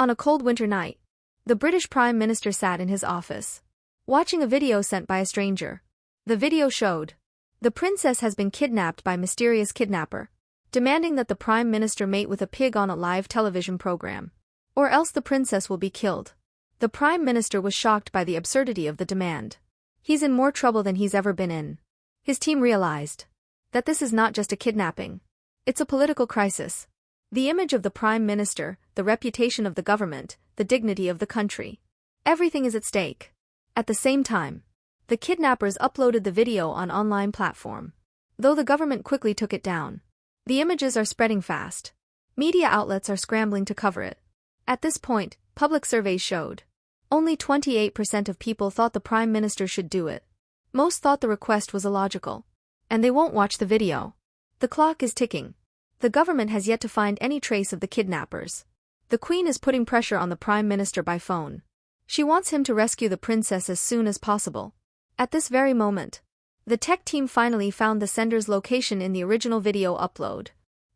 On a cold winter night, the British Prime Minister sat in his office, watching a video sent by a stranger. The video showed the princess has been kidnapped by mysterious kidnapper, demanding that the Prime Minister mate with a pig on a live television program, or else the princess will be killed. The Prime Minister was shocked by the absurdity of the demand. He's in more trouble than he's ever been in. His team realized that this is not just a kidnapping. It's a political crisis. The image of the Prime Minister, the reputation of the government, the dignity of the country. Everything is at stake. At the same time, the kidnappers uploaded the video on online platform. Though the government quickly took it down. The images are spreading fast. Media outlets are scrambling to cover it. At this point, public surveys showed only 28% of people thought the Prime Minister should do it. Most thought the request was illogical. And they won't watch the video. The clock is ticking. The government has yet to find any trace of the kidnappers. The Queen is putting pressure on the Prime Minister by phone. She wants him to rescue the princess as soon as possible. At this very moment, the tech team finally found the sender's location in the original video upload.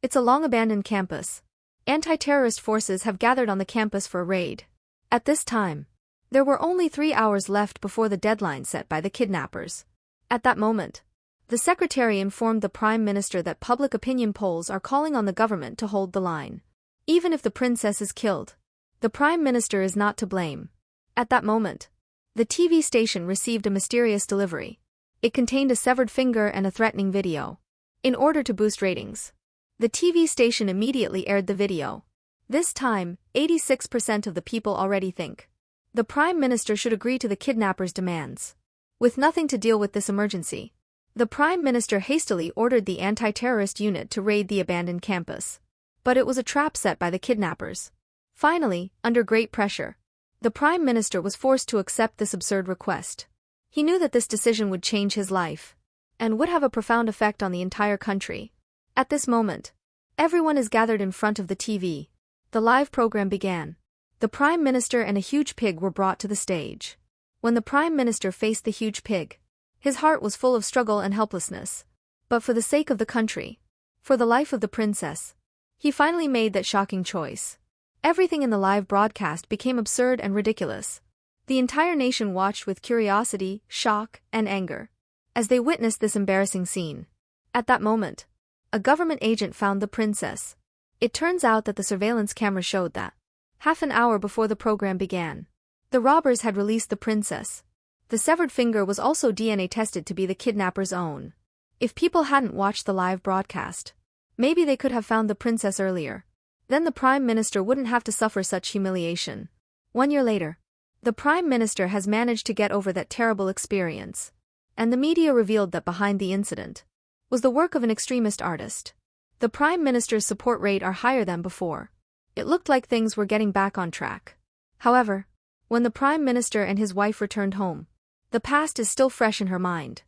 It's a long-abandoned campus. Anti-terrorist forces have gathered on the campus for a raid. At this time, there were only 3 hours left before the deadline set by the kidnappers. At that moment, the secretary informed the Prime Minister that public opinion polls are calling on the government to hold the line. Even if the princess is killed, the Prime Minister is not to blame. At that moment, the TV station received a mysterious delivery. It contained a severed finger and a threatening video. In order to boost ratings, the TV station immediately aired the video. This time, 86% of the people already think the Prime Minister should agree to the kidnappers' demands. With nothing to deal with this emergency, the Prime Minister hastily ordered the anti-terrorist unit to raid the abandoned campus. But it was a trap set by the kidnappers. Finally, under great pressure, the Prime Minister was forced to accept this absurd request. He knew that this decision would change his life, and would have a profound effect on the entire country. At this moment, everyone is gathered in front of the TV. The live program began. The Prime Minister and a huge pig were brought to the stage. When the Prime Minister faced the huge pig, his heart was full of struggle and helplessness. But for the sake of the country, for the life of the princess, he finally made that shocking choice. Everything in the live broadcast became absurd and ridiculous. The entire nation watched with curiosity, shock, and anger as they witnessed this embarrassing scene. At that moment, a government agent found the princess. It turns out that the surveillance camera showed that, half an hour before the program began, the robbers had released the princess. The severed finger was also DNA tested to be the kidnapper's own. If people hadn't watched the live broadcast, maybe they could have found the princess earlier. Then the Prime Minister wouldn't have to suffer such humiliation. 1 year later, the Prime Minister has managed to get over that terrible experience. And the media revealed that behind the incident was the work of an extremist artist. The Prime Minister's support rate are higher than before. It looked like things were getting back on track. However, when the Prime Minister and his wife returned home, the past is still fresh in her mind.